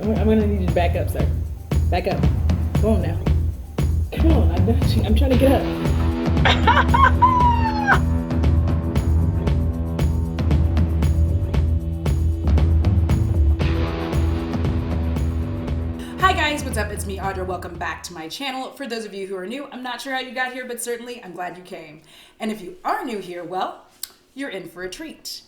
I'm gonna need you to back up, sir. Back up. Come on now. Come on, I'm trying to get up. Hi guys, what's up? It's me, Audra. Welcome back to my channel. For those of you who are new, I'm not sure how you got here, but certainly I'm glad you came. And if you are new here, well, you're in for a treat.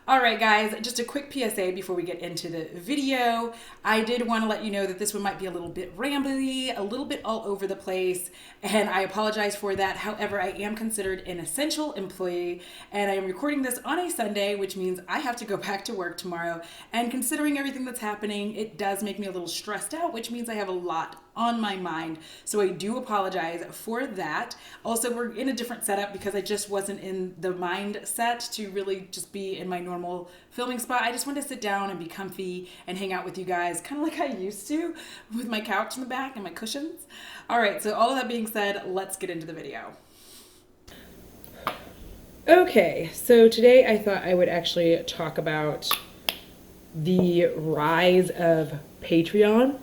All right, guys, just a quick PSA before we get into the video. I did want to let you know that this one might be a little bit rambly, a little bit all over the place, and I apologize for that. However, I am considered an essential employee, and I am recording this on a Sunday, which means I have to go back to work tomorrow. And considering everything that's happening, it does make me a little stressed out, which means I have a lot on my mind. So I do apologize for that. Also, we're in a different setup because I just wasn't in the mindset to really just be in my normal filming spot. I just wanted to sit down and be comfy and hang out with you guys, kind of like I used to with my couch in the back and my cushions. All right, so all of that being said, let's get into the video. Okay, so today I thought I would actually talk about the rise of Patreon.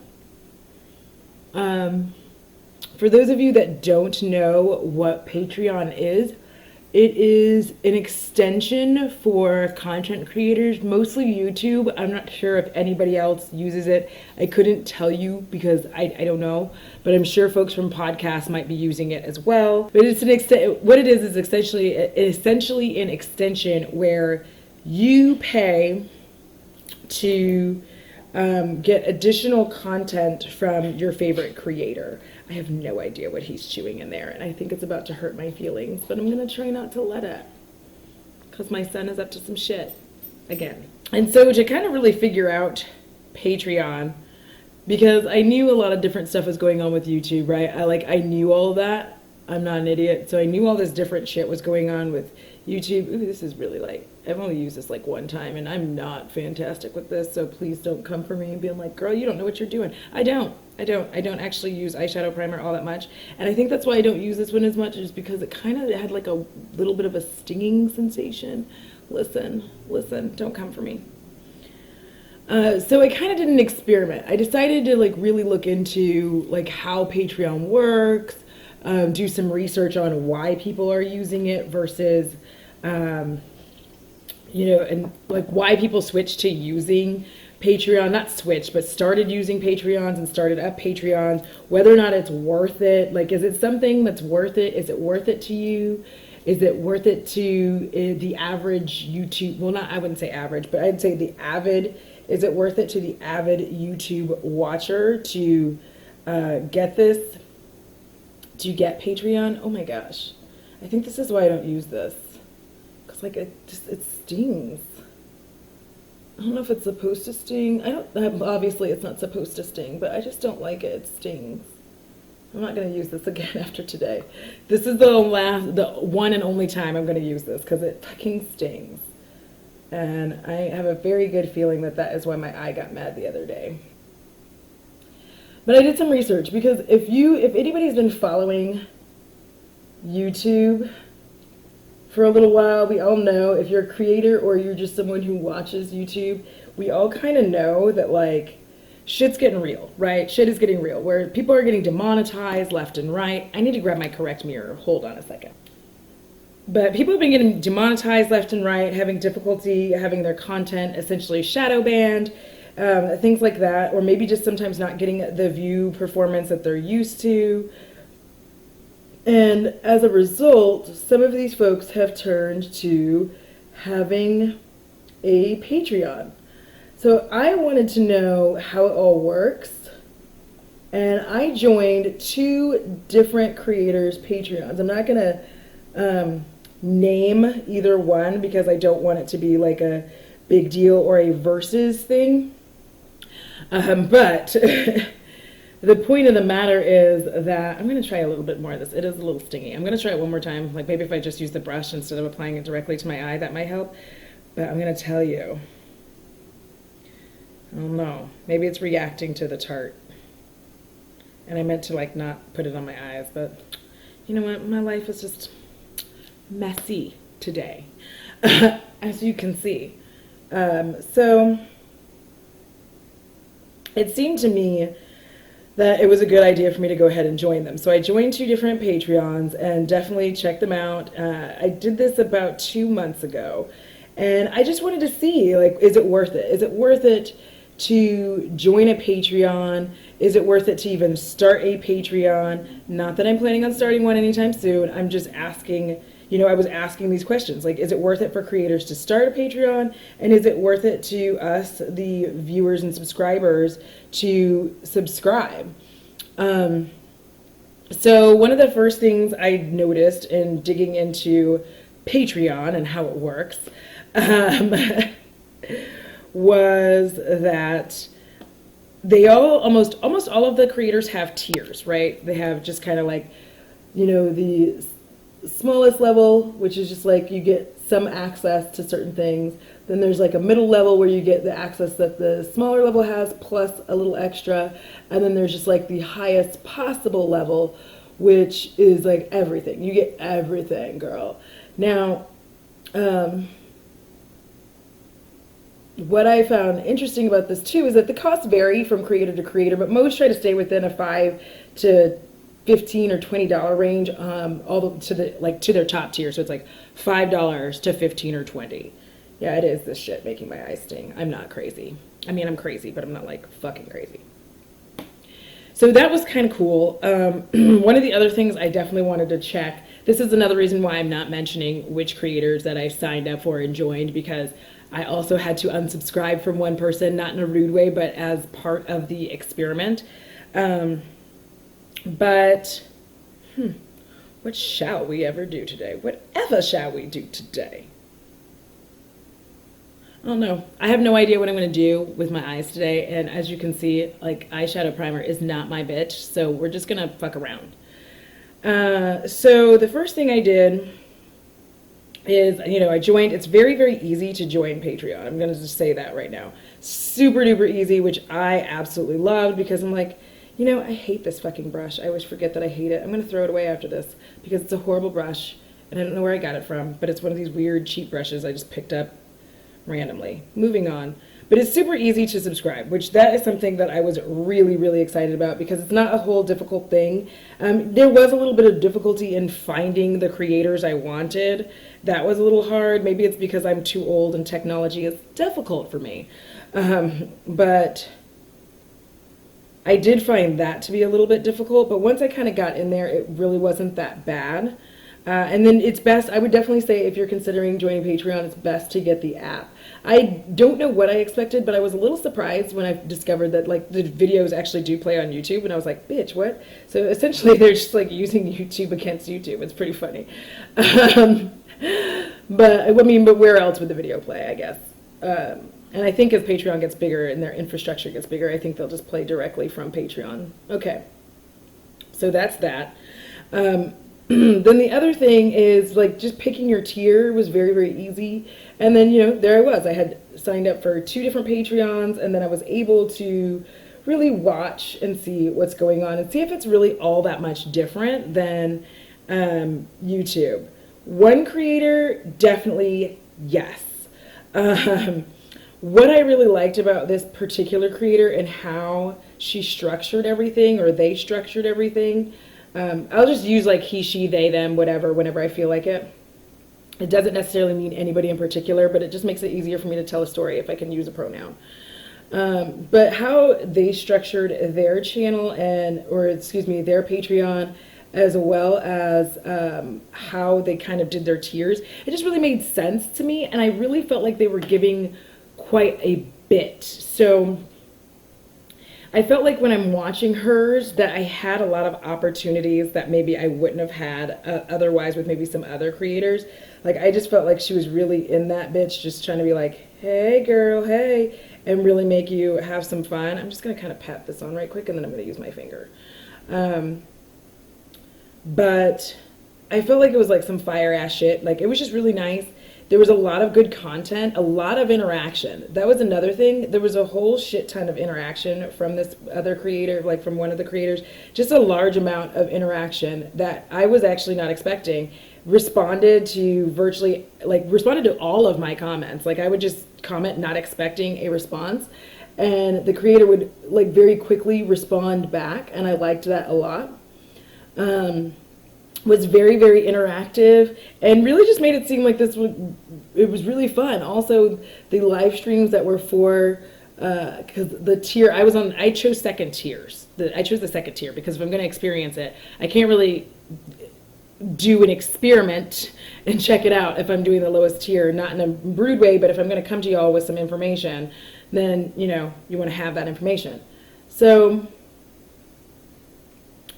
For those of you that don't know what Patreon is, it is an extension for content creators, mostly YouTube. I'm not sure if anybody else uses it. I couldn't tell you because I don't know, but I'm sure folks from podcasts might be using it as well. But it's what it is essentially an extension where you pay to get additional content from your favorite creator. I have no idea what he's chewing in there, and I think it's about to hurt my feelings, but I'm gonna try not to let it, because my son is up to some shit again. And so to kind of really figure out Patreon, because I knew a lot of different stuff was going on with YouTube, right? I knew all of that. I'm not an idiot, so I knew all this different shit was going on with YouTube. Ooh, this is really light. I've only used this like one time, and I'm not fantastic with this, so please don't come for me and be like, girl, you don't know what you're doing. I don't actually use eyeshadow primer all that much, and I think that's why I don't use this one as much, is because it kind of had like a little bit of a stinging sensation. Listen, don't come for me. So I kind of did an experiment. I decided to like really look into like how Patreon works, do some research on why people are using it versus, and like why people switch to using Patreon, not switch, but started using Patreons and started up Patreons, whether or not it's worth it. Like, is it something that's worth it? Is it worth it to you? Is it worth it to the average YouTube? Well, I wouldn't say average, but I'd say the avid. Is it worth it to the avid YouTube watcher to get this? To get Patreon? Oh my gosh. I think this is why I don't use this. Because like it stings. I don't know if it's supposed to sting. Obviously it's not supposed to sting, but I just don't like it. It stings. I'm not going to use this again after today. This is the one and only time I'm going to use this because it fucking stings. And I have a very good feeling that is why my eye got mad the other day. But I did some research because if anybody's been following YouTube for a little while, we all know, if you're a creator or you're just someone who watches YouTube, we all kind of know that like shit's getting real, right? Shit is getting real, where people are getting demonetized left and right. I need to grab my correct mirror. Hold on a second. But people have been getting demonetized left and right, having difficulty having their content essentially shadow banned. Things like that, or maybe just sometimes not getting the view performance that they're used to. And as a result, some of these folks have turned to having a Patreon. So I wanted to know how it all works, and I joined 2 different creators' Patreons. I'm not going to name either one because I don't want it to be like a big deal or a versus thing. But the point of the matter is that I'm going to try a little bit more of this. It is a little stingy. I'm going to try it one more time. Like maybe if I just use the brush instead of applying it directly to my eye, that might help. But I'm going to tell you, I don't know. Maybe it's reacting to the Tarte. And I meant to like not put it on my eyes, but you know what? My life is just messy today, as you can see. So it seemed to me that it was a good idea for me to go ahead and join them. So I joined 2 different Patreons and definitely checked them out. I did this about 2 months ago, and I just wanted to see, like, is it worth it? Is it worth it to join a Patreon? Is it worth it to even start a Patreon? Not that I'm planning on starting one anytime soon. I'm just asking, I was asking these questions. Like, is it worth it for creators to start a Patreon? And is it worth it to us, the viewers and subscribers, to subscribe? So one of the first things I noticed in digging into Patreon and how it works was that they almost all of the creators have tiers, right? They have just kind of like, the smallest level, which is just like you get some access to certain things. Then there's like a middle level where you get the access that the smaller level has plus a little extra. And then there's just like the highest possible level, which is like everything. You get everything, girl. Now, what I found interesting about this too is that the costs vary from creator to creator, but most try to stay within a $5 to $15 or $20 range, to their top tier. So it's like $5 to $15 or $20. Yeah, it is this shit making my eyes sting. I'm not crazy. I mean, I'm crazy, but I'm not like fucking crazy. So that was kind of cool. One of the other things I definitely wanted to check. This is another reason why I'm not mentioning which creators that I signed up for and joined, because I also had to unsubscribe from one person, not in a rude way, but as part of the experiment. But what shall we ever do today? Whatever shall we do today? I don't know. I have no idea what I'm going to do with my eyes today. And as you can see, like, eyeshadow primer is not my bitch. So we're just going to fuck around. So the first thing I did is, I joined. It's very, very easy to join Patreon. I'm going to just say that right now. Super duper easy, which I absolutely loved, because I'm like, I hate this fucking brush. I always forget that I hate it. I'm going to throw it away after this because it's a horrible brush and I don't know where I got it from, but it's one of these weird cheap brushes I just picked up randomly. Moving on. But it's super easy to subscribe, which that is something that I was really, really excited about, because it's not a whole difficult thing. There was a little bit of difficulty in finding the creators I wanted. That was a little hard. Maybe it's because I'm too old and technology is difficult for me. But I did find that to be a little bit difficult, but once I kind of got in there, it really wasn't that bad. And then it's best, I would definitely say, if you're considering joining Patreon, it's best to get the app. I don't know what I expected, but I was a little surprised when I discovered that, like, the videos actually do play on YouTube, and I was like, bitch, what? So essentially they're just like using YouTube against YouTube. It's pretty funny. But where else would the video play, I guess? And I think as Patreon gets bigger and their infrastructure gets bigger, I think they'll just play directly from Patreon. Okay. So that's that. Then the other thing is, like, just picking your tier was very, very easy. And then, there I was. I had signed up for 2 different Patreons, and then I was able to really watch and see what's going on and see if it's really all that much different than YouTube. One creator, definitely yes. What I really liked about this particular creator and how she structured everything, or they structured everything, I'll just use like he, she, they, them, whatever, whenever I feel like it. It doesn't necessarily mean anybody in particular, but it just makes it easier for me to tell a story if I can use a pronoun. But how they structured their channel their Patreon, as well as how they kind of did their tiers, it just really made sense to me, and I really felt like they were giving quite a bit. So I felt like when I'm watching hers that I had a lot of opportunities that maybe I wouldn't have had otherwise with maybe some other creators. Like, I just felt like she was really in that bitch, just trying to be like, hey girl, hey, and really make you have some fun. I'm just going to kind of pat this on right quick, and then I'm going to use my finger. But I felt like it was like some fire ass shit. Like, it was just really nice. There was a lot of good content, a lot of interaction. That was another thing. There was a whole shit ton of interaction from this other creator, like from one of the creators. Just a large amount of interaction that I was actually not expecting. responded to all of my comments. Like I would just comment not expecting a response, and the creator would like very quickly respond back, and I liked that a lot. Was very, very interactive and really just made it seem like it was really fun. Also, the live streams that were for, because the tier I was on, I chose second tiers. I chose the second tier because if I'm going to experience it, I can't really do an experiment and check it out if I'm doing the lowest tier, not in a rude way, but if I'm going to come to y'all with some information, then, you know, you want to have that information. So,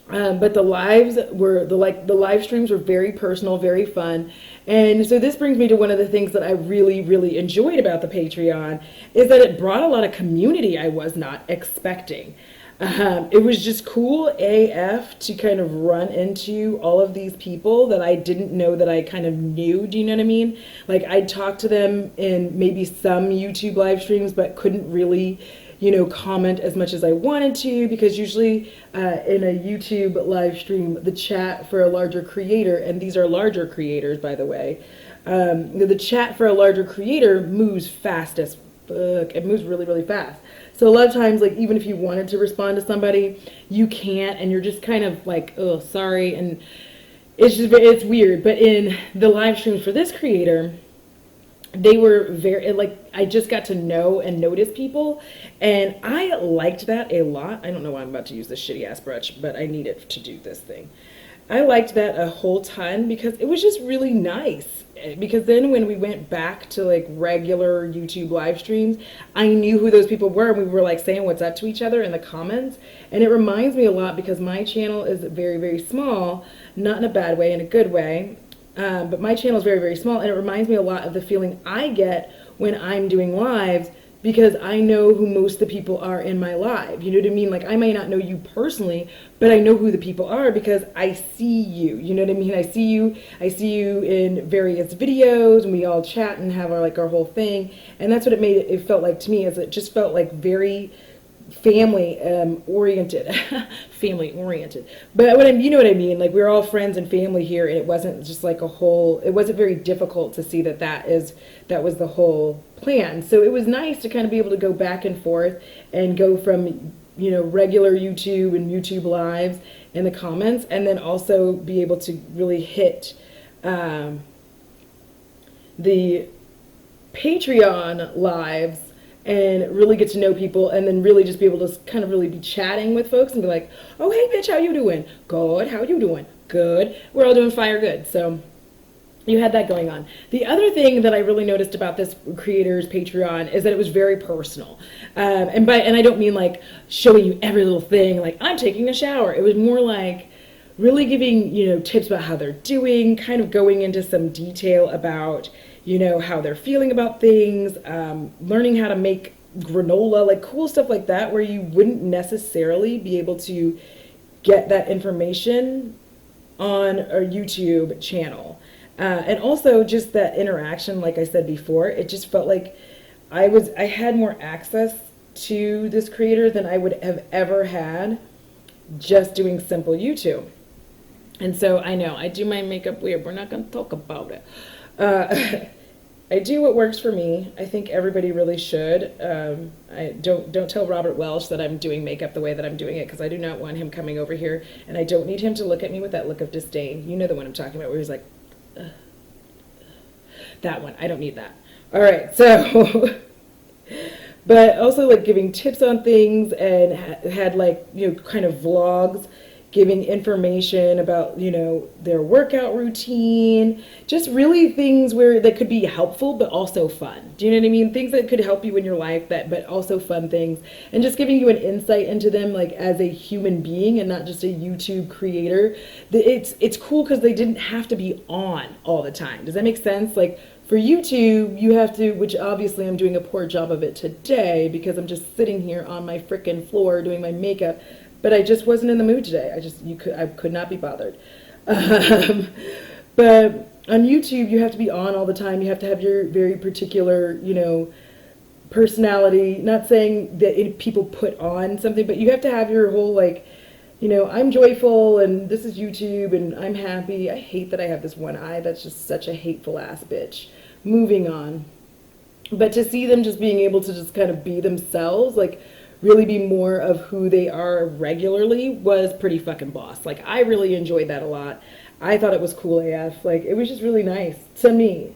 but the live streams were very personal, very fun. And so this brings me to one of the things that I really, really enjoyed about the Patreon is that it brought a lot of community I was not expecting. It was just cool AF to kind of run into all of these people that I didn't know that I kind of knew. Do you know what I mean? Like I'd talk to them in maybe some YouTube live streams, but couldn't really, you know, comment as much as I wanted to, because usually in a YouTube live stream, the chat for a larger creator, and these are larger creators, by the way, the chat for a larger creator moves fast as fuck. It moves really, really fast. So a lot of times, like, even if you wanted to respond to somebody, you can't, and you're just kind of like, oh, sorry, and it's weird. But in the live streams for this creator, they were very, like, I just got to know and notice people, and I liked that a lot. I don't know why I'm about to use this shitty ass brush, but I need it to do this thing. I liked that a whole ton because it was just really nice. Because then when we went back to like regular YouTube live streams, I knew who those people were, and we were like saying what's up to each other in the comments. And it reminds me a lot because my channel is very, very small, not in a bad way, in a good way. But my channel is very, very small, and it reminds me a lot of the feeling I get when I'm doing lives, because I know who most of the people are in my live. You know what I mean? Like, I may not know you personally, but I know who the people are because I see you. You know what I mean? I see you in various videos, and we all chat and have our whole thing. And that's what it felt like to me, is it just felt like very family oriented. But you know what I mean? Like, we're all friends and family here, and it wasn't just like it wasn't very difficult to see that was the whole plan. So it was nice to kind of be able to go back and forth and go from, you know, regular YouTube and YouTube lives in the comments, and then also be able to really hit the Patreon lives and really get to know people, and then really just be able to kind of really be chatting with folks and be like, oh, hey, bitch, how you doing? Good. How you doing? Good. We're all doing fire good. So you had that going on. The other thing that I really noticed about this creator's Patreon is that it was very personal. And I don't mean like showing you every little thing, like I'm taking a shower. It was more like really giving, you know, tips about how they're doing, kind of going into some detail about, you know, how they're feeling about things, learning how to make granola, like cool stuff like that, where you wouldn't necessarily be able to get that information on a YouTube channel. And also just that interaction, like I said before, it just felt like I had more access to this creator than I would have ever had just doing simple YouTube. And so I know I do my makeup weird. We're not going to talk about it. I do what works for me. I think everybody really should. I don't tell Robert Welsh that I'm doing makeup the way that I'm doing it, because I do not want him coming over here, and I don't need him to look at me with that look of disdain. You know the one I'm talking about, where he's like, ugh. That one. I don't need that. All right, so but also like giving tips on things, and had like, you know, kind of vlogs giving information about, you know, their workout routine, just really things that could be helpful but also fun. Do you know what I mean? Things that could help you in your life, but also fun things, and just giving you an insight into them, like as a human being and not just a YouTube creator. It's cool because they didn't have to be on all the time. Does that make sense? Like, for YouTube, you have to, which obviously I'm doing a poor job of it today because I'm just sitting here on my frickin' floor doing my makeup, but I just wasn't in the mood today. I could not be bothered. But on YouTube, you have to be on all the time. You have to have your very particular, you know, personality. Not saying that people put on something, but you have to have your whole, like, I'm joyful and this is YouTube and I'm happy. I hate that I have this one eye. That's just such a hateful ass bitch. Moving on. But to see them just being able to just kind of be themselves, like really be more of who they are regularly was pretty fucking boss. Like I really enjoyed that a lot. I thought it was cool AF. Like it was just really nice to me,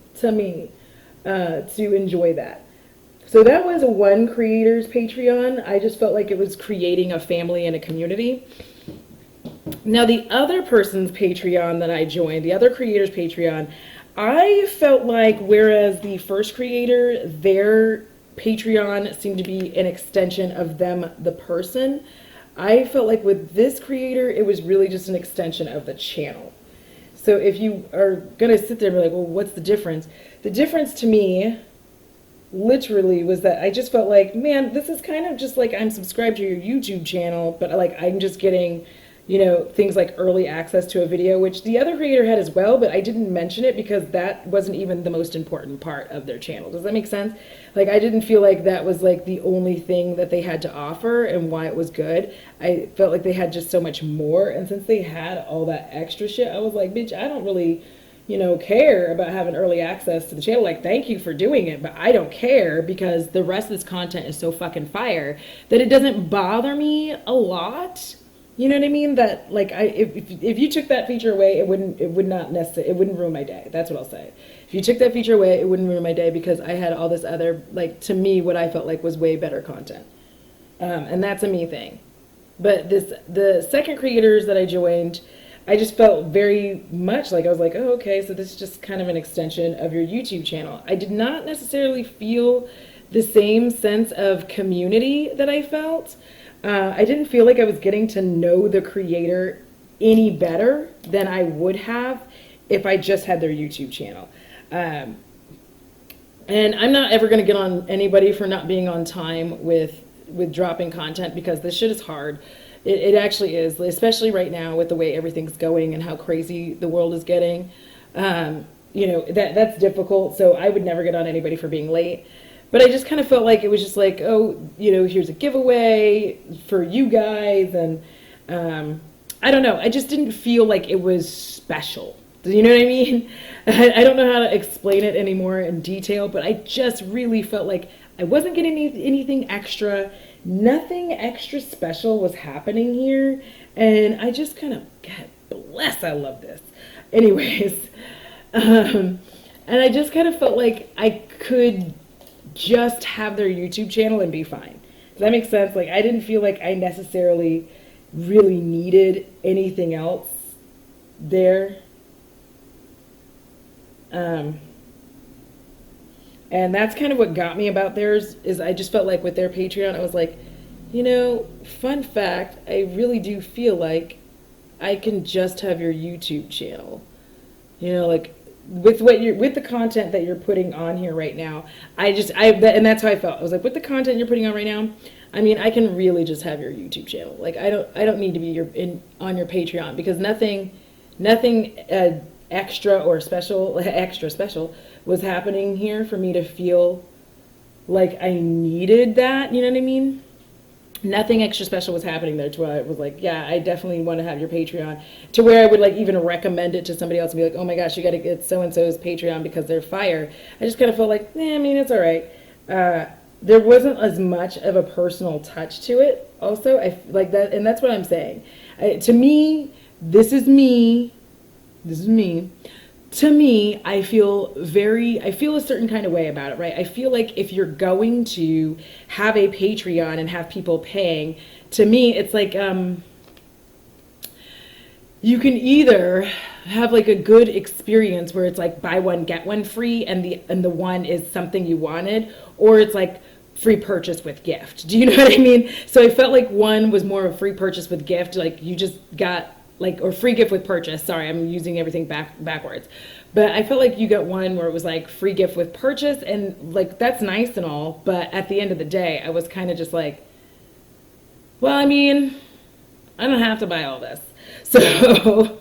to enjoy that. So that was one creator's Patreon. I just felt like it was creating a family and a community. Now the other person's Patreon that I joined, the other creator's Patreon, I felt like whereas the first creator, their Patreon seemed to be an extension of them, the person, I felt like with this creator, it was really just an extension of the channel. So if you are going to sit there and be like, well, what's the difference? The difference to me literally was that I just felt like, man, this is kind of just like I'm subscribed to your YouTube channel, but like I'm just getting, things like early access to a video, which the other creator had as well, but I didn't mention it because that wasn't even the most important part of their channel. Does that make sense? Like I didn't feel like that was like the only thing that they had to offer and why it was good. I felt like they had just so much more, and since they had all that extra shit, I was like, bitch, I don't really care about having early access to the channel. Like, thank you for doing it, but I don't care because the rest of this content is so fucking fire that it doesn't bother me a lot. You know what I mean? That like if you took that feature away, it wouldn't ruin my day. That's what I'll say. If you took that feature away, it wouldn't ruin my day because I had all this other, like, to me, what I felt like was way better content. And that's a me thing. But the second creators that I joined, I just felt very much like I was like, oh, okay, so this is just kind of an extension of your YouTube channel. I did not necessarily feel the same sense of community that I felt. I didn't feel like I was getting to know the creator any better than I would have if I just had their YouTube channel. And I'm not ever going to get on anybody for not being on time with dropping content because this shit is hard. It actually is, especially right now with the way everything's going and how crazy the world is getting. That's difficult. So I would never get on anybody for being late. But I just kind of felt like it was just like, oh, here's a giveaway for you guys. And I don't know. I just didn't feel like it was special. Do you know what I mean? I don't know how to explain it anymore in detail, but I just really felt like I wasn't getting anything extra. Nothing extra special was happening here. And I just kind of, God bless, I love this. Anyways, and I just kind of felt like I could just have their YouTube channel and be fine. Does that make sense? Like, I didn't feel like I necessarily really needed anything else there. And that's kind of what got me about theirs, is I just felt like with their Patreon, I was like, fun fact, I really do feel like I can just have your YouTube channel. Like, with the content that you're putting on here right now, and that's how I felt. I was like, with the content you're putting on right now, I mean, I can really just have your YouTube channel. Like, I don't need to be on your Patreon because nothing extra special was happening here for me to feel like I needed that. You know what I mean? Nothing extra special was happening there to where I was like, yeah, I definitely want to have your Patreon, to where I would like even recommend it to somebody else and be like, oh my gosh, you got to get so-and-so's Patreon because they're fire. I just kind of felt like, I mean, it's all right. There wasn't as much of a personal touch to it also. I like that. And that's what I'm saying. To me, this is me. To me, I feel a certain kind of way about it, right? I feel like if you're going to have a Patreon and have people paying, to me, it's like, you can either have like a good experience where it's like buy one, get one free, and the one is something you wanted, or it's like free purchase with gift. Do you know what I mean? So I felt like one was more of a free purchase with gift, like you just got like, or free gift with purchase. Sorry, I'm using everything backwards. But I felt like you got one where it was like free gift with purchase, and like that's nice and all, but at the end of the day, I was kind of just like, well, I mean, I don't have to buy all this. So,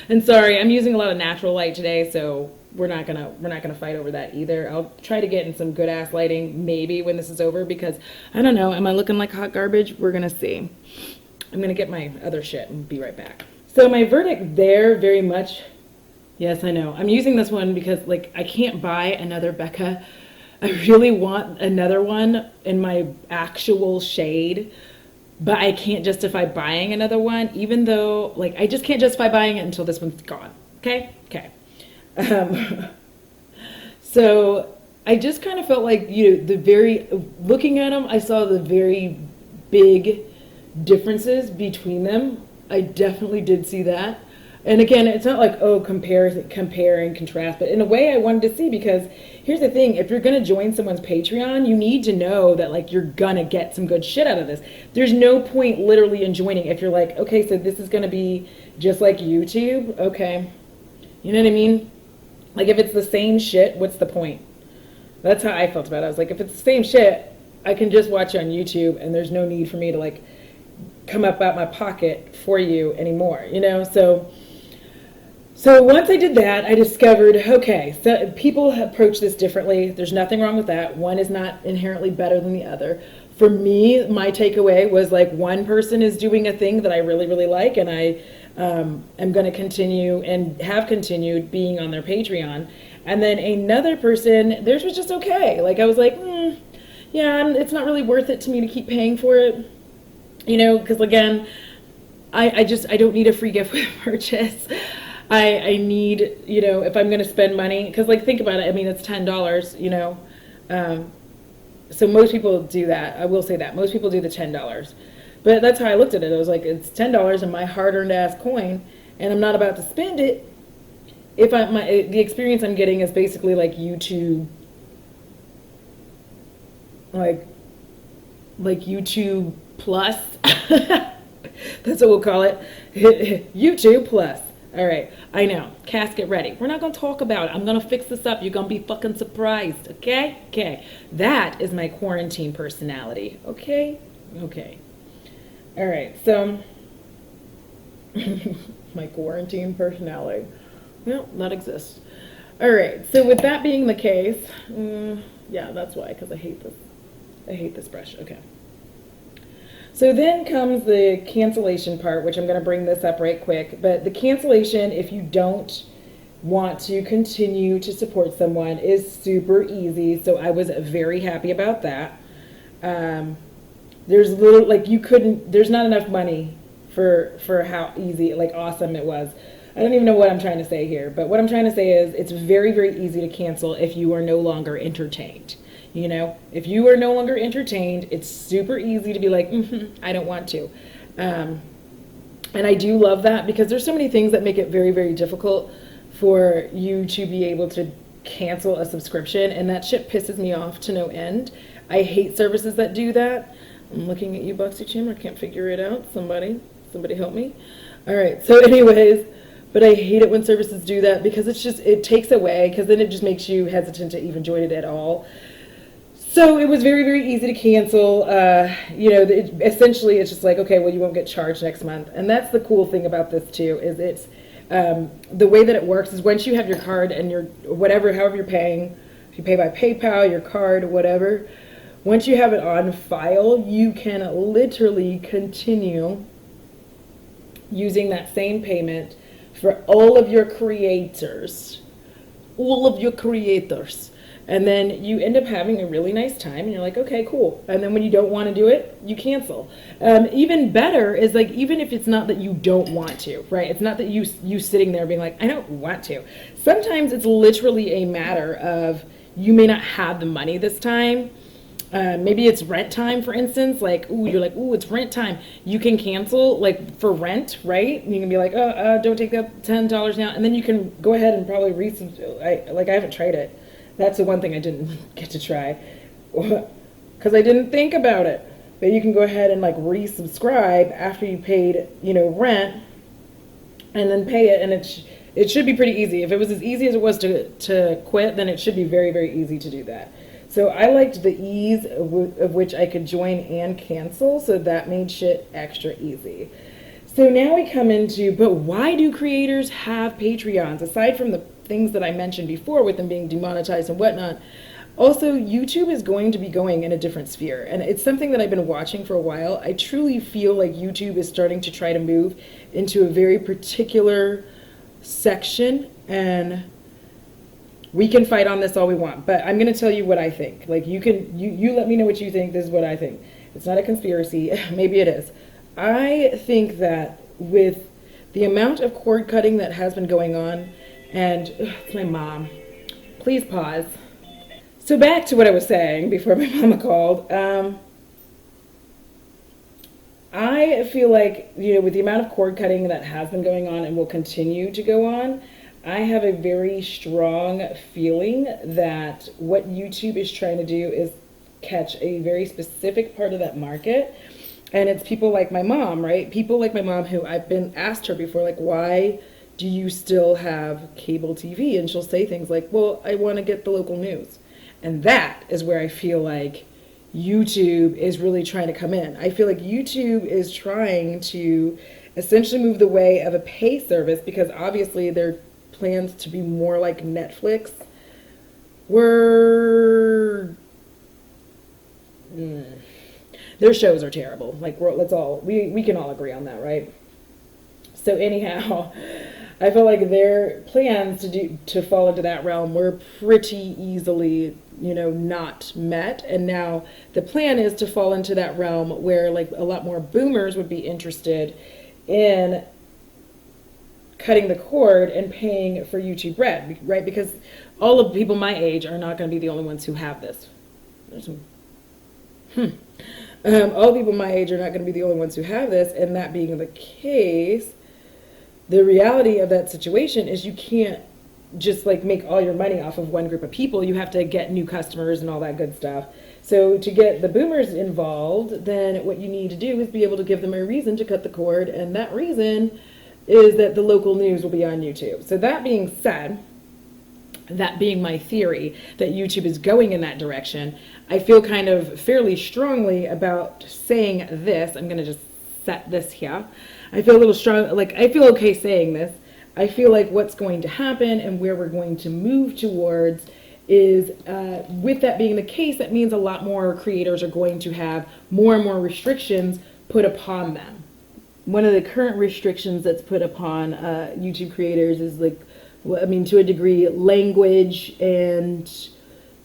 and sorry, I'm using a lot of natural light today, so we're not gonna fight over that either. I'll try to get in some good ass lighting maybe when this is over, because I don't know, am I looking like hot garbage? We're gonna see. I'm going to get my other shit and be right back. So my verdict there very much, yes, I know. I'm using this one because like I can't buy another Becca. I really want another one in my actual shade, but I can't justify buying another one, even though like I just can't justify buying it until this one's gone. Okay? Okay. So I just kind of felt like, looking at them, I saw the very big differences between them. I definitely did see that. And again, it's not like, oh, compare and contrast, but in a way I wanted to see, because here's the thing, if you're going to join someone's Patreon, you need to know that like you're going to get some good shit out of this. There's no point literally in joining if you're like, okay, so this is going to be just like YouTube. Okay. You know what I mean? Like if it's the same shit, what's the point? That's how I felt about it. I was like, if it's the same shit, I can just watch it on YouTube and there's no need for me to like come up out my pocket for you anymore, you know? So once I did that, I discovered, okay, so people approach this differently. There's nothing wrong with that. One is not inherently better than the other. For me, my takeaway was like one person is doing a thing that I really, really like, and I am going to continue and have continued being on their Patreon. And then another person, theirs was just okay. Like I was like, yeah, it's not really worth it to me to keep paying for it. You know, because again, I don't need a free gift with purchase. I need, you know, if I'm going to spend money, because like think about it, I mean, it's $10, you know. So most people do that. I will say that. Most people do the $10. But that's how I looked at it. I was like, it's $10 in my hard-earned ass coin, and I'm not about to spend it. If the experience I'm getting is basically like YouTube, like YouTube Plus. That's what we'll call it. YouTube Plus. All right, I know. Casket ready. We're not going to talk about it. I'm going to fix this up. You're going to be fucking surprised, okay? Okay. That is my quarantine personality, okay? Okay. All right, so my quarantine personality. Well, that exists. All right, so with that being the case, yeah, that's why, because I hate this. I hate this brush. Okay. So then comes the cancellation part, which I'm going to bring this up right quick. But the cancellation, if you don't want to continue to support someone, is super easy. So I was very happy about that. There's little, like there's not enough money for how easy, like awesome it was. I don't even know what I'm trying to say here. But what I'm trying to say is it's very, very easy to cancel if you are no longer entertained. You know, if you are no longer entertained, it's super easy to be like, I don't want to. And I do love that, because there's so many things that make it very, very difficult for you to be able to cancel a subscription. And that shit pisses me off to no end. I hate services that do that. I'm looking at you, Boxy Chim. I can't figure it out. Somebody help me. All right. So anyways, but I hate it when services do that, because it takes away, because then it just makes you hesitant to even join it at all. So it was very, very easy to cancel. You know, essentially it's just like, okay, well, you won't get charged next month. And that's the cool thing about this too, is it's the way that it works is once you have your card and your however you're paying, if you pay by PayPal, your card, whatever, once you have it on file, you can literally continue using that same payment for all of your creators. And then you end up having a really nice time, and you're like, okay, cool. And then when you don't want to do it, you cancel. Even better is like, even if it's not that you don't want to, right? It's not that you sitting there being like, I don't want to. Sometimes it's literally a matter of you may not have the money this time. Maybe it's rent time, for instance. Like, you're like, it's rent time. You can cancel, like, for rent, right? You can be like, don't take that $10 now. And then you can go ahead and probably I haven't tried it. That's the one thing I didn't get to try, because I didn't think about it. But you can go ahead and like resubscribe after you paid, rent, and then pay it, and it should be pretty easy. If it was as easy as it was to quit, then it should be very, very easy to do that. So I liked the ease of which I could join and cancel, so that made shit extra easy. So now we come into, but why do creators have Patreons? Aside from the things that I mentioned before with them being demonetized and whatnot, Also, YouTube is going to be going in a different sphere, and it's something that I've been watching for a while. I truly feel like YouTube is starting to try to move into a very particular section, and we can fight on this all we want, but I'm going to tell you what I think. Like, you let me know what you think. This is what I think. It's not a conspiracy. Maybe it is. I think that with the amount of cord cutting that has been going on, and it's my mom. Please pause. So back to what I was saying before my mama called. I feel like, with the amount of cord cutting that has been going on and will continue to go on, I have a very strong feeling that what YouTube is trying to do is catch a very specific part of that market. And it's people like my mom, right? People like my mom who I've been asked her before, like, why do you still have cable TV? And she'll say things like, well, I want to get the local news. And that is where I feel like YouTube is really trying to come in. I feel like YouTube is trying to essentially move the way of a pay service, because obviously their plans to be more like Netflix were... Their shows are terrible. Like, we can all agree on that, right? So anyhow, I feel like their plans to fall into that realm were pretty easily, not met. And now the plan is to fall into that realm where, like, a lot more boomers would be interested in cutting the cord and paying for YouTube Red, right? Because all of people my age are not going to be the only ones who have this. All people my age are not going to be the only ones who have this, and that being the case, the reality of that situation is you can't just like make all your money off of one group of people. You have to get new customers and all that good stuff. So to get the boomers involved, then what you need to do is be able to give them a reason to cut the cord, and that reason is that the local news will be on YouTube. So that being said, that being my theory that YouTube is going in that direction, I feel kind of fairly strongly about saying this. I'm going to just set this here. I feel a little strong, like I feel okay saying this. I feel like what's going to happen and where we're going to move towards is, with that being the case, that means a lot more creators are going to have more and more restrictions put upon them. One of the current restrictions that's put upon YouTube creators is, like, to a degree, language and,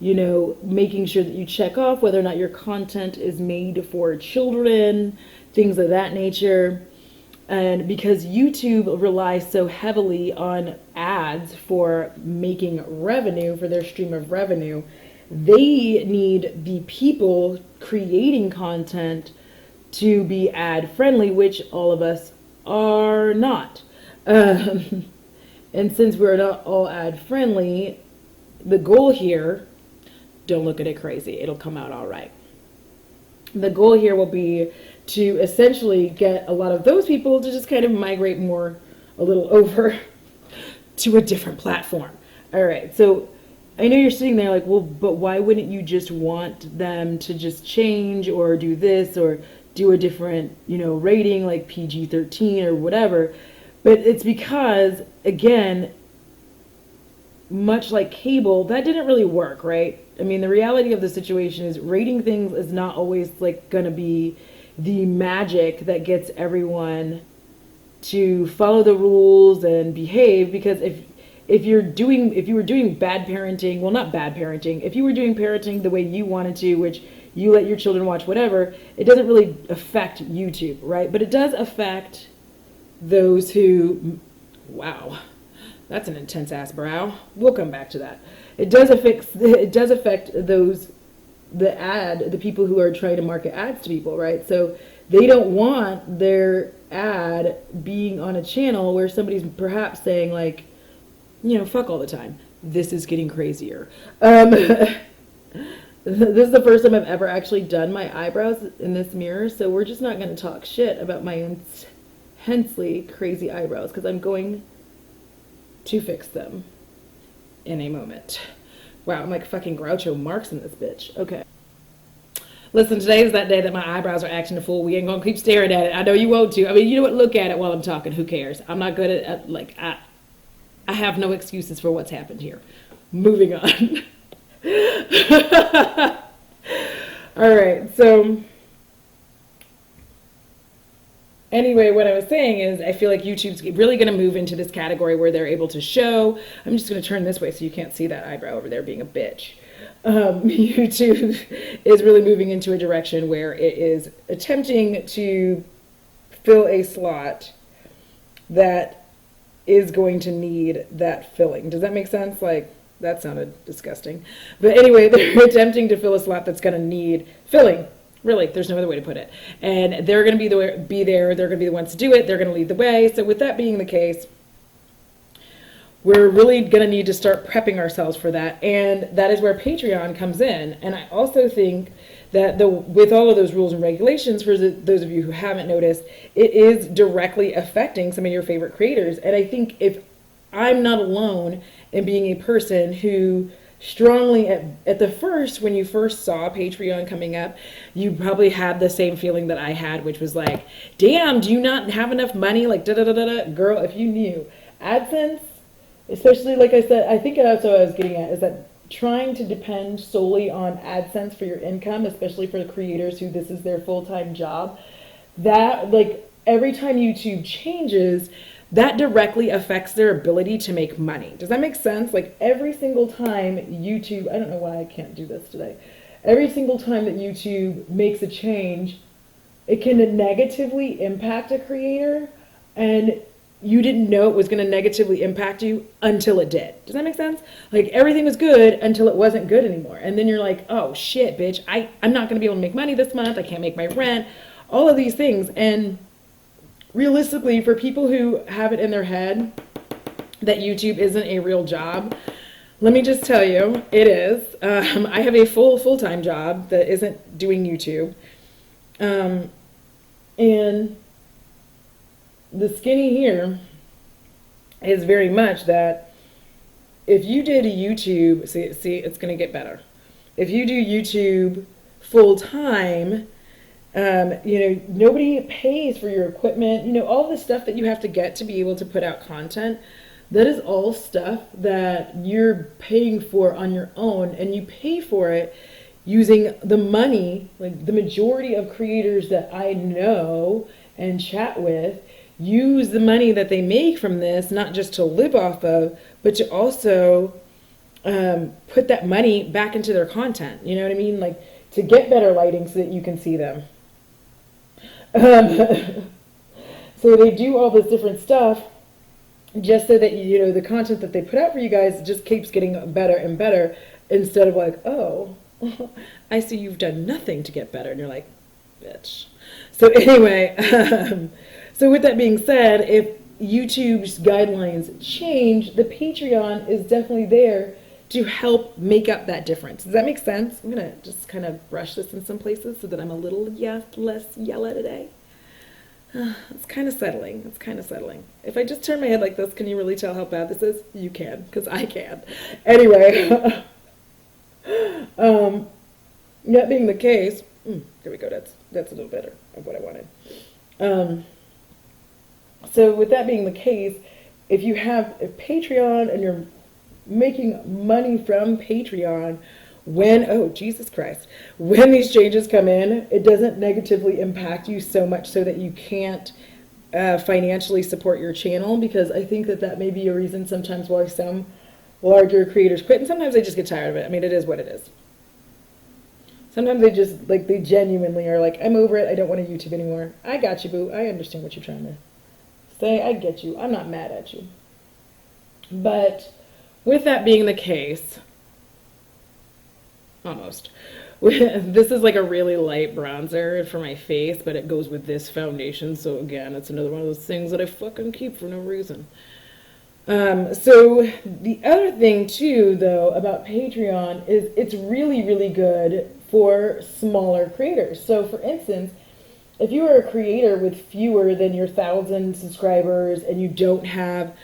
making sure that you check off whether or not your content is made for children, things of that nature. And because YouTube relies so heavily on ads for making revenue, for their stream of revenue, they need the people creating content to be ad friendly, which all of us are not. And since we're not all ad friendly, the goal here, don't look at it crazy, it'll come out all right. The goal here will be to essentially get a lot of those people to just kind of migrate a little over to a different platform. All right, so I know you're sitting there like, well, but why wouldn't you just want them to just change or do this or do a different, rating like PG-13 or whatever? But it's because, again, much like cable, that didn't really work, right? I mean, the reality of the situation is rating things is not always like gonna be the magic that gets everyone to follow the rules and behave, because if you were doing bad parenting, well, not bad parenting, if you were doing parenting the way you wanted to, which you let your children watch whatever, it doesn't really affect YouTube, right? But it does affect those who, wow, that's an intense ass brow. We'll come back to that. It does affect those, the people who are trying to market ads to people, right? So they don't want their ad being on a channel where somebody's perhaps saying like, fuck all the time. This is getting crazier. This is the first time I've ever actually done my eyebrows in this mirror, so we're just not going to talk shit about my intensely crazy eyebrows, because I'm going to fix them in a moment. Wow, I'm like fucking Groucho Marx in this bitch. Okay. Listen, today is that day that my eyebrows are acting a fool. We ain't gonna keep staring at it. I know you won't too. I mean, you know what? Look at it while I'm talking. Who cares? I'm not good at I have no excuses for what's happened here. Moving on. All right, so anyway, what I was saying is I feel like YouTube's really going to move into this category where they're able to show. I'm just going to turn this way so you can't see that eyebrow over there being a bitch. YouTube is really moving into a direction where it is attempting to fill a slot that is going to need that filling. Does that make sense? Like, that sounded disgusting. But anyway, they're attempting to fill a slot that's going to need filling. Really, there's no other way to put it. And they're going to be there. They're going to be the ones to do it. They're going to lead the way. So with that being the case, we're really going to need to start prepping ourselves for that. And that is where Patreon comes in. And I also think that with all of those rules and regulations, for those of you who haven't noticed, it is directly affecting some of your favorite creators. And I think if I'm not alone in being a person who strongly, at the first, when you first saw Patreon coming up, you probably had the same feeling that I had, which was like, damn, do you not have enough money? Like, da-da-da-da-da. Girl, if you knew. AdSense, especially, like I said, I think that's what I was getting at, is that trying to depend solely on AdSense for your income, especially for the creators who this is their full-time job, that, like, every time YouTube changes, that directly affects their ability to make money. Does that make sense? Like, every single time YouTube, I don't know why I can't do this today. Every single time that YouTube makes a change, it can negatively impact a creator, and you didn't know it was going to negatively impact you until it did. Does that make sense? Like, everything was good until it wasn't good anymore. And then you're like, oh shit, bitch, I'm not going to be able to make money this month. I can't make my rent. All of these things. And realistically, for people who have it in their head that YouTube isn't a real job, let me just tell you, it is. I have a full-time job that isn't doing YouTube. And the skinny here is very much that if you did a YouTube, see, it's going to get better. If you do YouTube full time, nobody pays for your equipment, all the stuff that you have to get to be able to put out content. That is all stuff that you're paying for on your own, and you pay for it using the money. Like, the majority of creators that I know and chat with use the money that they make from this, not just to live off of, but to also put that money back into their content. You know what I mean? Like, to get better lighting so that you can see them. So they do all this different stuff just so that, the content that they put out for you guys just keeps getting better and better, instead of like, oh, I see you've done nothing to get better. And you're like, bitch. So anyway, so with that being said, if YouTube's guidelines change, the Patreon is definitely there to help make up that difference. Does that make sense? I'm going to just kind of brush this in some places so that I'm a little less yellow today. It's kind of settling. It's kind of settling. If I just turn my head like this, can you really tell how bad this is? You can, because I can. Anyway, that being the case, there we go. That's a little better of what I wanted. So with that being the case, if you have a Patreon and you're making money from Patreon, when these changes come in, it doesn't negatively impact you so much so that you can't financially support your channel, because I think that may be a reason sometimes why some larger creators quit, and sometimes they just get tired of it. I mean, it is what it is. Sometimes they genuinely are like, I'm over it, I don't want to YouTube anymore. I got you, boo. I understand what you're trying to say. I get you. I'm not mad at you. But with that being the case, almost. This is like a really light bronzer for my face, but it goes with this foundation. So again, it's another one of those things that I fucking keep for no reason. So the other thing too, though, about Patreon is it's really, really good for smaller creators. So for instance, if you are a creator with fewer than your 1,000 subscribers and you don't have,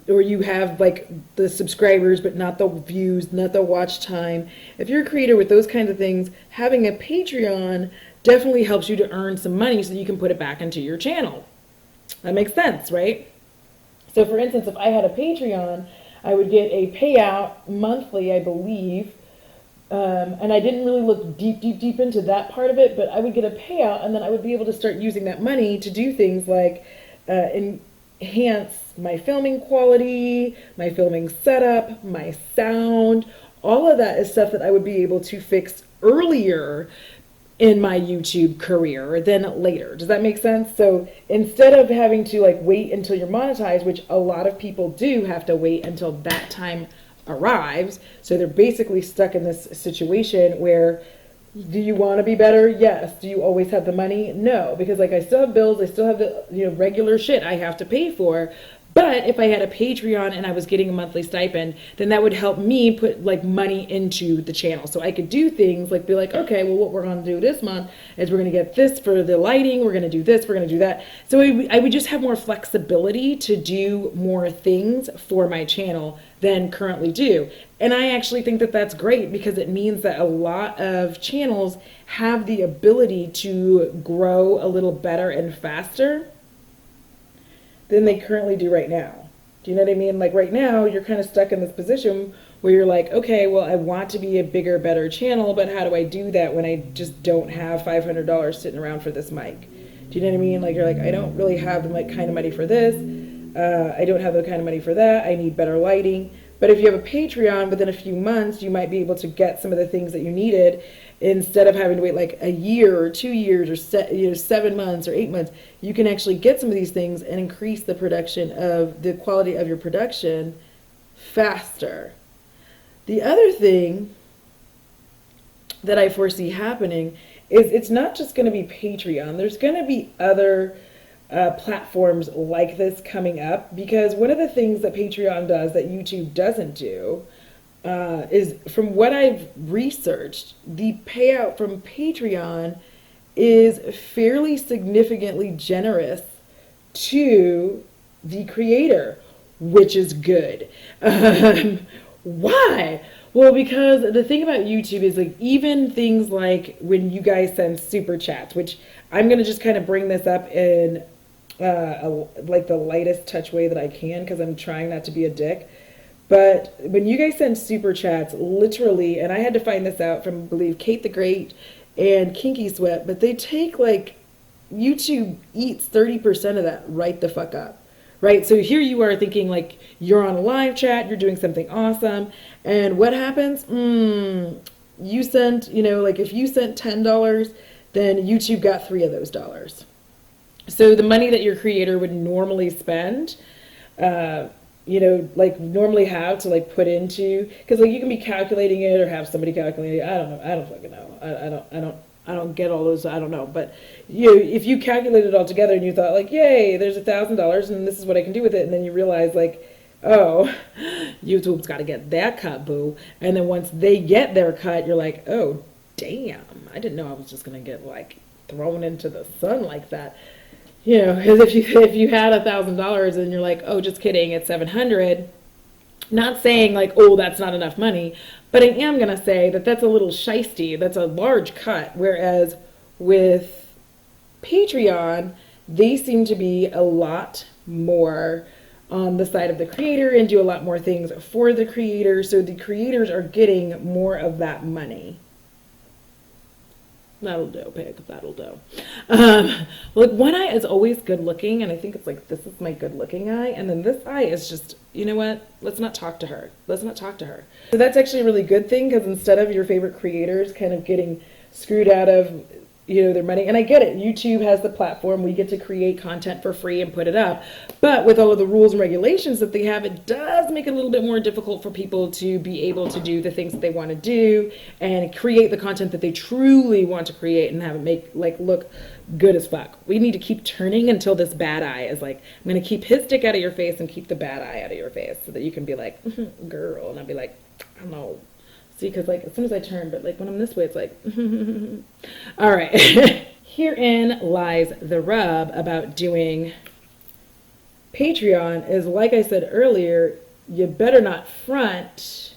or you have like the subscribers but not the views, not the watch time, if you're a creator with those kinds of things, having a Patreon definitely helps you to earn some money so that you can put it back into your channel. That makes sense, right? So for instance, if I had a Patreon, I would get a payout monthly, I believe, And I didn't really look deep into that part of it, but I would get a payout, and then I would be able to start using that money to do things like enhance my filming quality, my filming setup, my sound. All of that is stuff that I would be able to fix earlier in my YouTube career than later. Does that make sense? So instead of having to like wait until you're monetized, which a lot of people do have to wait until that time arrives, so they're basically stuck in this situation where, do you want to be better? Yes. Do you always have the money? No, because like I still have bills, I still have the regular shit I have to pay for. But if I had a Patreon and I was getting a monthly stipend, then that would help me put like money into the channel. So I could do things like be like, okay, well, what we're going to do this month is we're going to get this for the lighting. We're going to do this. We're going to do that. So I would just have more flexibility to do more things for my channel than currently do. And I actually think that that's great because it means that a lot of channels have the ability to grow a little better and faster than they currently do right now. Do you know what I mean? Like right now, you're kind of stuck in this position where you're like, okay, well, I want to be a bigger, better channel, but how do I do that when I just don't have $500 sitting around for this mic? Do you know what I mean? Like you're like, I don't really have the kind of money for this. I don't have the kind of money for that. I need better lighting. But if you have a Patreon, within a few months, you might be able to get some of the things that you needed instead of having to wait like a year or 2 years or 7 months or 8 months. You can actually get some of these things and increase the production of the quality of your production faster. The other thing that I foresee happening is it's not just going to be Patreon. There's going to be other platforms like this coming up, because one of the things that Patreon does that YouTube doesn't do is, from what I've researched, the payout from Patreon is fairly significantly generous to the creator, which is good. Why? Well, because the thing about YouTube is like even things like when you guys send super chats, which I'm going to just kind of bring this up in like the lightest touch way that I can, because I'm trying not to be a dick. But when you guys send super chats, literally, and I had to find this out from, I believe, Kate the Great and Kinky Sweat, but they take like, YouTube eats 30% of that right the fuck up, right? So here you are thinking like you're on a live chat, you're doing something awesome, and what happens? You sent, like if you sent $10, then YouTube got 3 of those dollars. So the money that your creator would normally spend, like normally have to like put into, because like you can be calculating it or have somebody calculate it. I don't know. I don't fucking know. I don't get all those. I don't know. But if you calculate it all together and you thought like, yay, there's $1,000 and this is what I can do with it, and then you realize like, oh, YouTube's got to get that cut, boo. And then once they get their cut, you're like, oh, damn, I didn't know I was just gonna get like thrown into the sun like that. Because if you had $1,000 and you're like, oh, just kidding, it's 700. Not saying like, oh, that's not enough money, but I am gonna say that that's a little shisty. That's a large cut. Whereas with Patreon, they seem to be a lot more on the side of the creator and do a lot more things for the creator. So the creators are getting more of that money. That'll do, pig. That'll do. Like one eye is always good looking, and I think it's like, this is my good looking eye, and then this eye is just, you know what? Let's not talk to her. Let's not talk to her. So that's actually a really good thing, because instead of your favorite creators kind of getting screwed out of their money, and I get it, YouTube has the platform, we get to create content for free and put it up, but with all of the rules and regulations that they have, it does make it a little bit more difficult for people to be able to do the things that they want to do and create the content that they truly want to create and have it make look good as fuck. We need to keep turning until this bad eye is like, I'm going to keep his dick out of your face and keep the bad eye out of your face, so that you can be like, girl, and I'll be like, I don't know. See, because like as soon as I turn, but like when I'm this way, it's like, all right. Herein lies the rub about doing Patreon is, like I said earlier, you better not front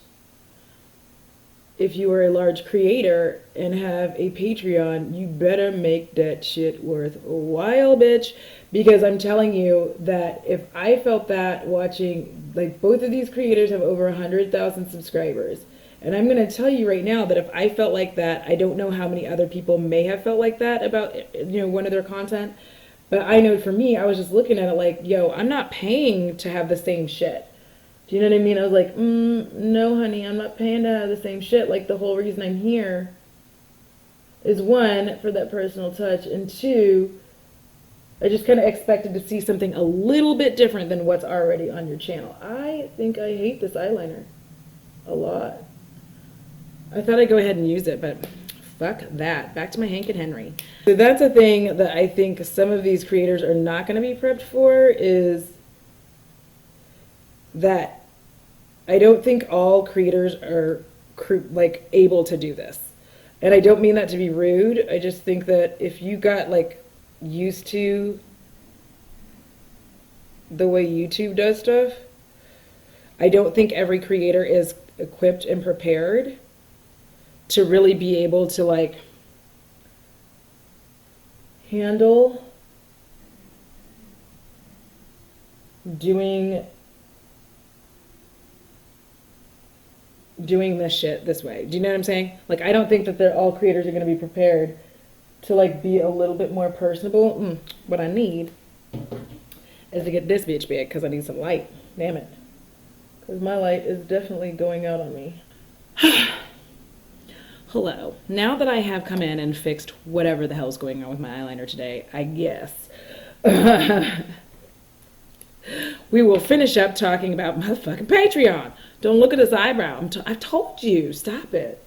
if you are a large creator and have a Patreon. You better make that shit worthwhile, bitch. Because I'm telling you that if I felt that watching, like both of these creators have over 100,000 subscribers, And I'm going to tell you right now that if I felt like that, I don't know how many other people may have felt like that about, one of their content. But I know for me, I was just looking at it like, yo, I'm not paying to have the same shit. Do you know what I mean? I was like, no, honey, I'm not paying to have the same shit. Like, the whole reason I'm here is, one, for that personal touch, and two, I just kind of expected to see something a little bit different than what's already on your channel. I think I hate this eyeliner a lot. I thought I'd go ahead and use it, but fuck that. Back to my Hank and Henry. So that's a thing that I think some of these creators are not going to be prepped for, is that I don't think all creators are like able to do this. And I don't mean that to be rude. I just think that if you got like used to the way YouTube does stuff, I don't think every creator is equipped and prepared to really be able to like handle doing this shit this way. Do you know what I'm saying? Like, I don't think that they're all creators are going to be prepared to like be a little bit more personable. What I need is to get this bitch big because I need some light. Damn it. Because my light is definitely going out on me. Hello. Now that I have come in and fixed whatever the hell's going on with my eyeliner today, I guess we will finish up talking about motherfucking Patreon. Don't look at his eyebrow. I've told you. Stop it.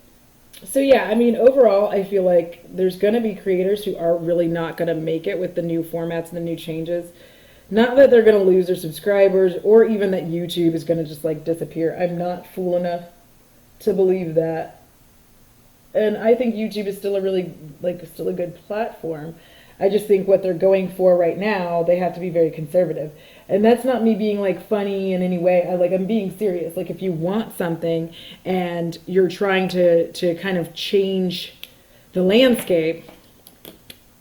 So yeah, I mean, overall, I feel like there's going to be creators who are really not going to make it with the new formats and the new changes. Not that they're going to lose their subscribers or even that YouTube is going to just like disappear. I'm not fool enough to believe that. And I think YouTube is still a really, still a good platform. I just think what they're going for right now, they have to be very conservative. And that's not me being like funny in any way. I'm being serious. Like, if you want something and you're trying to kind of change the landscape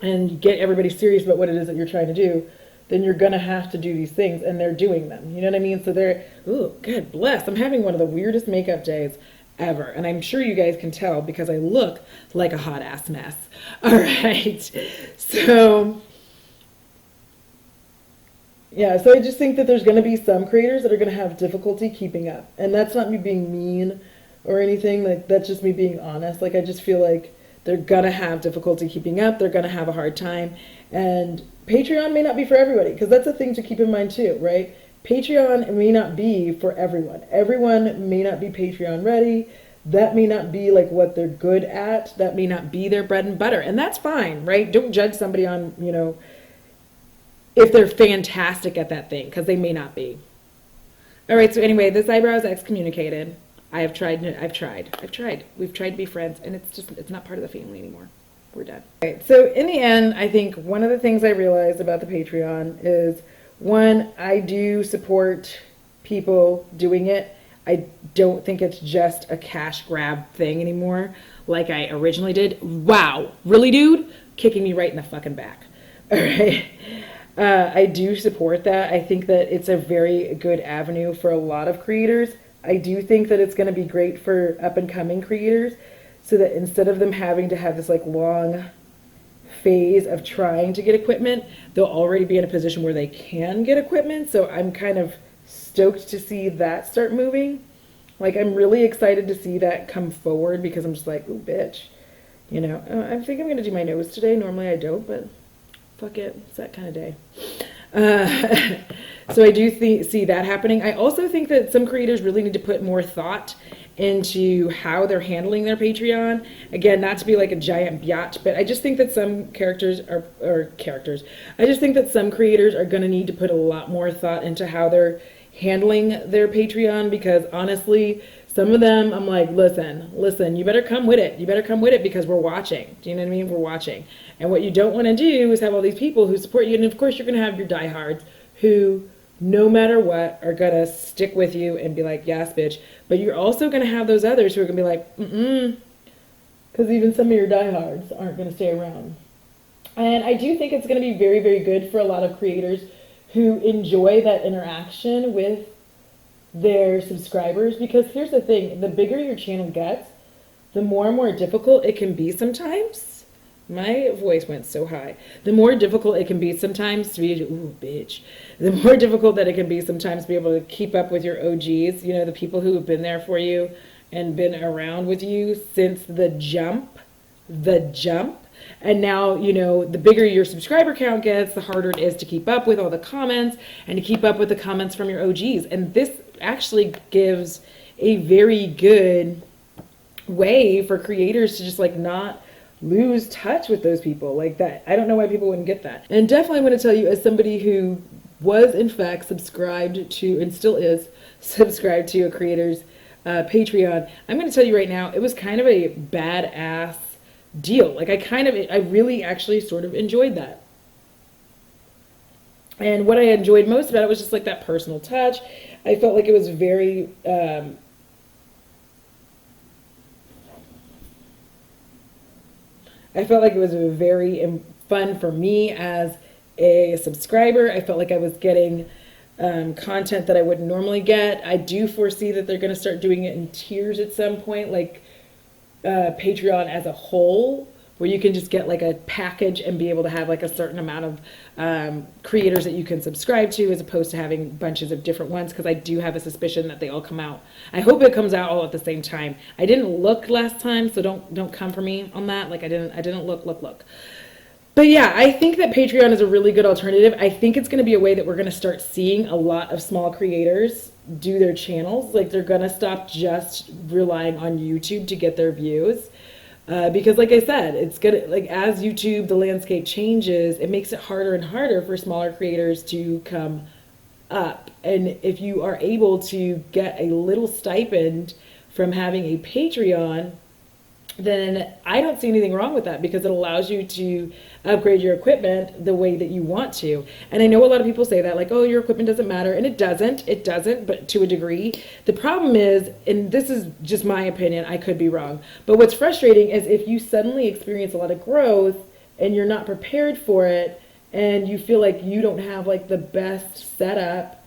and get everybody serious about what it is that you're trying to do, then you're going to have to do these things, and they're doing them. You know what I mean? So ooh, God bless. I'm having one of the weirdest makeup days ever. And I'm sure you guys can tell because I look like a hot ass mess. All right. So yeah, so I just think that there's going to be some creators that are going to have difficulty keeping up. And that's not me being mean or anything. Like, that's just me being honest. Like, I just feel like they're going to have difficulty keeping up. They're going to have a hard time. And Patreon may not be for everybody, because that's a thing to keep in mind too, right? Patreon may not be for everyone. Everyone may not be Patreon ready. That may not be like what they're good at. That may not be their bread and butter. And that's fine, right? Don't judge somebody on, if they're fantastic at that thing, because they may not be. All right, so anyway, this eyebrow is excommunicated. I've tried. We've tried to be friends, and it's not part of the family anymore. We're done. All right, so in the end, I think one of the things I realized about the Patreon is, one, I do support people doing it. I don't think it's just a cash grab thing anymore like I originally did. Wow, really, dude? Kicking me right in the fucking back. All right. I do support that. I think that it's a very good avenue for a lot of creators. I do think that it's going to be great for up-and-coming creators, so that instead of them having to have this like long phase of trying to get equipment, they'll already be in a position where they can get equipment. So I'm kind of stoked to see that start moving. Like, I'm really excited to see that come forward, because I'm just like, ooh, bitch. I think I'm going to do my nose today. Normally I don't, but fuck it. It's that kind of day. So I do see that happening. I also think that some creators really need to put more thought into how they're handling their Patreon. Again, not to be like a giant biatch, but I just think that some I just think that some creators are going to need to put a lot more thought into how they're handling their Patreon, because honestly, some of them, I'm like, listen, you better come with it. You better come with it, because we're watching. Do you know what I mean? We're watching. And what you don't want to do is have all these people who support you. And of course, you're going to have your diehards who, no matter what, are going to stick with you and be like, yes, bitch. But you're also going to have those others who are going to be like, because even some of your diehards aren't going to stay around. And I do think it's going to be very, very good for a lot of creators who enjoy that interaction with their subscribers, because here's the thing, the bigger your channel gets, the more and more difficult it can be sometimes. My voice went so high. The more difficult it can be sometimes to be, ooh, bitch. The more difficult that it can be sometimes to be able to keep up with your OGs, you know, the people who have been there for you and been around with you since the jump. And now, you know, the bigger your subscriber count gets, the harder it is to keep up with all the comments and to keep up with the comments from your OGs. And this actually gives a very good way for creators to just like not lose touch with those people like that. I don't know why people wouldn't get that. And definitely want to tell you, as somebody who was in fact subscribed to and still is subscribed to a creator's Patreon, I'm going to tell you right now, it was kind of a badass deal. Like I really actually sort of enjoyed that. And what I enjoyed most about it was just like that personal touch. I felt like it was very, fun for me as a subscriber. I felt like I was getting content that I wouldn't normally get. I do foresee that they're going to start doing it in tiers at some point, like Patreon as a whole, where you can just get like a package and be able to have like a certain amount of creators that you can subscribe to, as opposed to having bunches of different ones, because I do have a suspicion that they all come out. I hope it comes out all at the same time. I didn't look last time, so don't come for me on that. Like I didn't look. But yeah, I think that Patreon is a really good alternative. I think it's going to be a way that we're going to start seeing a lot of small creators do their channels. Like they're going to stop just relying on YouTube to get their views. Because like I said, it's gonna, like, as YouTube, the landscape changes, it makes it harder and harder for smaller creators to come up. And if you are able to get a little stipend from having a Patreon, then I don't see anything wrong with that, because it allows you to upgrade your equipment the way that you want to. And I know a lot of people say that, like, oh, your equipment doesn't matter. And it doesn't, but to a degree. The problem is, and this is just my opinion, I could be wrong, but what's frustrating is if you suddenly experience a lot of growth and you're not prepared for it, and you feel like you don't have like the best setup,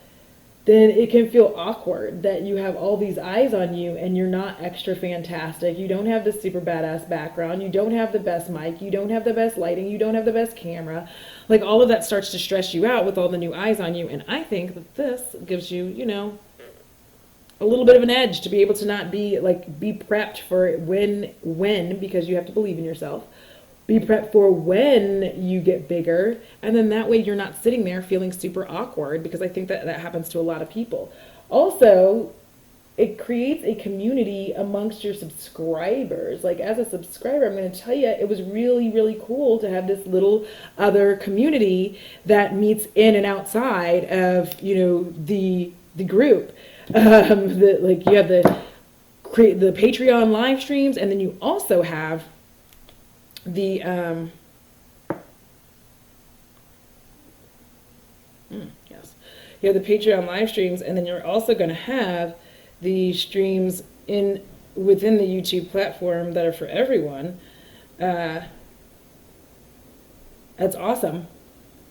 then it can feel awkward that you have all these eyes on you and you're not extra fantastic. You don't have the super badass background. You don't have the best mic. You don't have the best lighting. You don't have the best camera. Like, all of that starts to stress you out with all the new eyes on you. And I think that this gives you, you know, a little bit of an edge to be able to not be like, be prepped for when, because you have to believe in yourself. Be prepped for when you get bigger, and then that way you're not sitting there feeling super awkward, because I think that that happens to a lot of people. Also, it creates a community amongst your subscribers. Like, as a subscriber, I'm going to tell you, it was really, really cool to have this little other community that meets in and outside of, you know, the group. Like, you have the Patreon live streams, and then you also have the yes, you have the Patreon live streams, and then you're also going to have the streams within the YouTube platform that are for everyone. That's awesome.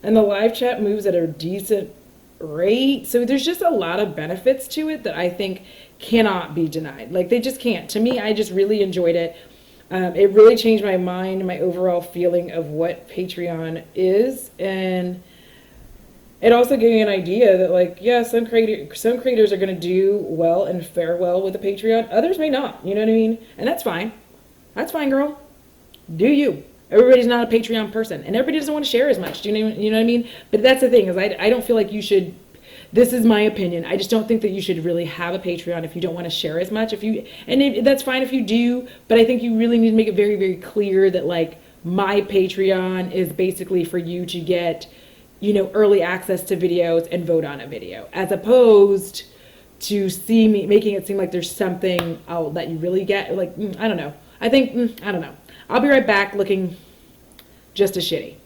And the live chat moves at a decent rate, so there's just a lot of benefits to it that I think cannot be denied. Like, they just can't. To me, I just really enjoyed it. It really changed my mind, my overall feeling of what Patreon is, and it also gave me an idea that, like, yeah, some creators are going to do well and fare well with the Patreon. Others may not, you know what I mean? And that's fine. That's fine, girl. Do you. Everybody's not a Patreon person, and everybody doesn't want to share as much. Do you know what I mean? But that's the thing, is I don't feel like you should. This is my opinion. I just don't think that you should really have a Patreon if you don't want to share as much. That's fine if you do, but I think you really need to make it very, very clear that, like, my Patreon is basically for you to get, you know, early access to videos and vote on a video, as opposed to making it seem like there's something I'll let you really get. Like, I don't know. I don't know. I'll be right back, looking just as shitty.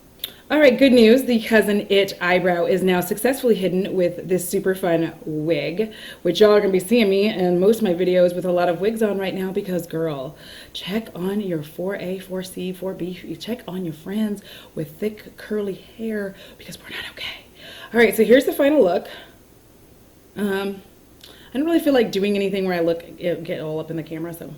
All right, good news. The Cousin It eyebrow is now successfully hidden with this super fun wig, which y'all are going to be seeing me in most of my videos with a lot of wigs on right now, because, girl, check on your 4A, 4C, 4B. Check on your friends with thick, curly hair, because we're not okay. All right, so here's the final look. I don't really feel like doing anything where I get all up in the camera, so.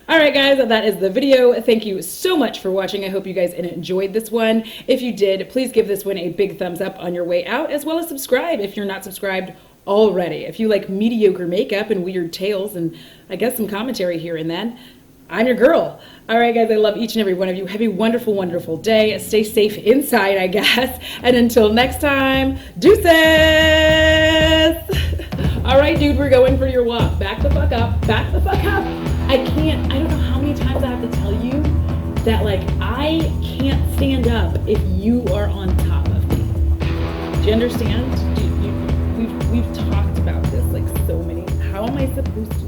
All right, guys, that is the video. Thank you so much for watching. I hope you guys enjoyed this one. If you did, please give this one a big thumbs up on your way out, as well as subscribe if you're not subscribed already. If you like mediocre makeup and weird tales and I guess some commentary here and then, I'm your girl. All right, guys, I love each and every one of you. Have a wonderful, wonderful day. Stay safe inside, I guess. And until next time, deuces! All right, dude, we're going for your walk. Back the fuck up. Back the fuck up. I don't know how many times I have to tell you that, like, I can't stand up if you are on top of me. Do you understand? We've talked about this, like, so many. How am I supposed to